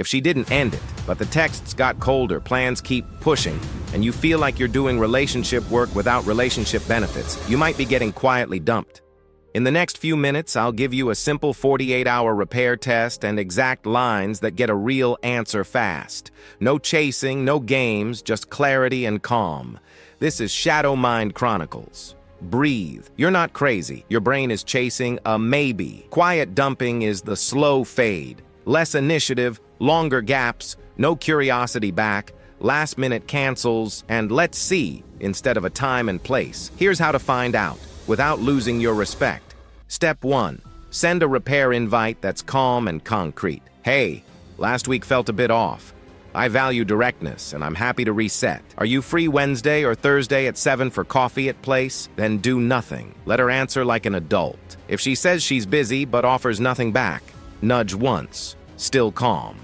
If she didn't end it, but the texts got colder, plans keep pushing, and you feel like you're doing relationship work without relationship benefits, you might be getting quietly dumped. In the next few minutes, I'll give you a simple 48-hour repair test and exact lines that get a real answer fast. No chasing, no games, just clarity and calm. This is Shadow Mind Chronicles. Breathe. You're not crazy. Your brain is chasing a maybe. Quiet dumping is the slow fade. Less initiative, longer gaps, no curiosity back, last-minute cancels, and let's see instead of a time and place. Here's how to find out without losing your respect. Step 1. Send a repair invite that's calm and concrete. Hey, last week felt a bit off. I value directness, and I'm happy to reset. Are you free Wednesday or Thursday at 7 for coffee at place? Then do nothing. Let her answer like an adult. If she says she's busy but offers nothing back, nudge once. Still calm.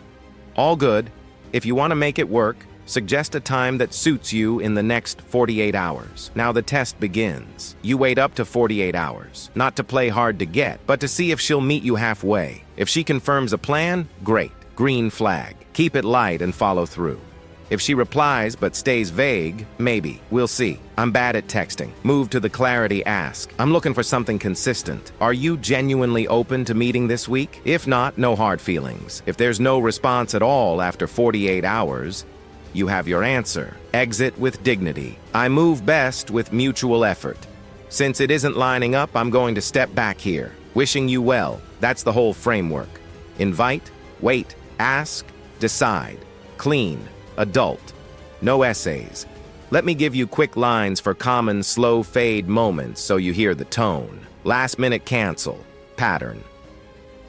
All good. If you want to make it work, suggest a time that suits you in the next 48 hours. Now the test begins. You wait up to 48 hours, not to play hard to get, but to see if she'll meet you halfway. If she confirms a plan, great. Green flag. Keep it light and follow through. If she replies but stays vague, maybe. We'll see. I'm bad at texting. Move to the clarity ask. I'm looking for something consistent. Are you genuinely open to meeting this week? If not, no hard feelings. If there's no response at all after 48 hours, you have your answer. Exit with dignity. I move best with mutual effort. Since it isn't lining up, I'm going to step back here. Wishing you well. That's the whole framework. Invite, wait, ask, decide. Clean. Adult. No essays. Let me give you quick lines for common slow fade moments so you hear the tone. Last minute cancel. Pattern.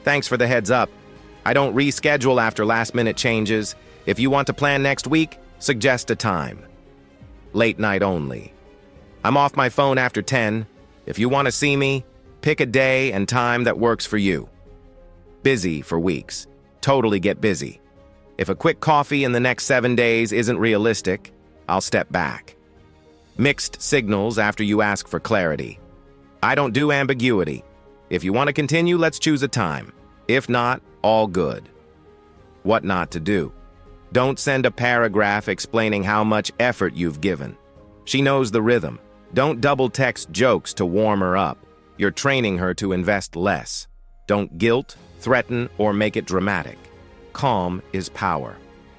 Thanks for the heads up. I don't reschedule after last minute changes. If you want to plan next week, suggest a time. Late night only. I'm off my phone after 10. If you want to see me, pick a day and time that works for you. Busy for weeks. Totally get busy. If a quick coffee in the next 7 days isn't realistic, I'll step back. Mixed signals after you ask for clarity. I don't do ambiguity. If you want to continue, let's choose a time. If not, all good. What not to do. Don't send a paragraph explaining how much effort you've given. She knows the rhythm. Don't double text jokes to warm her up. You're training her to invest less. Don't guilt, threaten, or make it dramatic. Calm is power.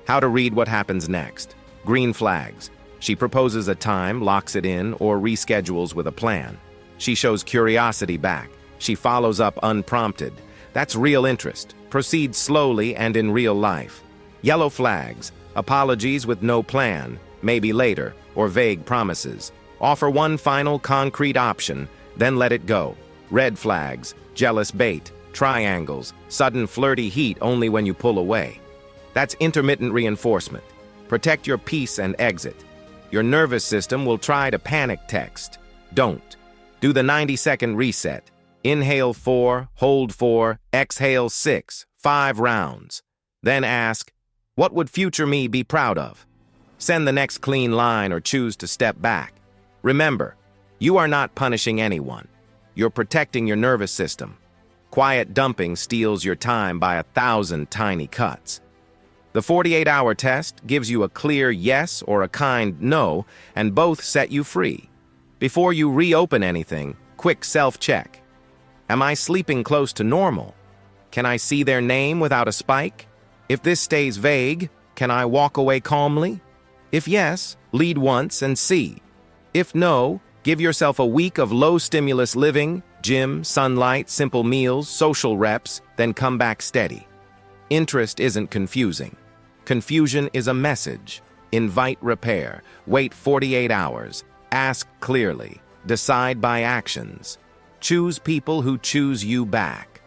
How to read what happens next. Green flags. She proposes a time, locks it in, or reschedules with a plan. She shows curiosity back. She follows up unprompted. That's real interest. Proceed slowly and in real life. Yellow flags. Apologies with no plan, maybe later, or vague promises. Offer one final concrete option, then let it go. Red flags. Jealous bait. Triangles, sudden flirty heat only when you pull away. That's intermittent reinforcement. Protect your peace and exit. Your nervous system will try to panic text. Don't. Do the 90-second reset. Inhale 4, hold 4, exhale 6, 5 rounds. Then ask, what would future me be proud of? Send the next clean line or choose to step back. Remember, you are not punishing anyone. You're protecting your nervous system. Quiet dumping steals your time by 1,000 tiny cuts. The 48-hour test gives you a clear yes or a kind no, and both set you free. Before you reopen anything, quick self-check. Am I sleeping close to normal? Can I see their name without a spike? If this stays vague, can I walk away calmly? If yes, lead once and see. If no, give yourself a week of low-stimulus living, gym, sunlight, simple meals, social reps, then come back steady. Interest isn't confusing. Confusion is a message. Invite repair. Wait 48 hours. Ask clearly. Decide by actions. Choose people who choose you back.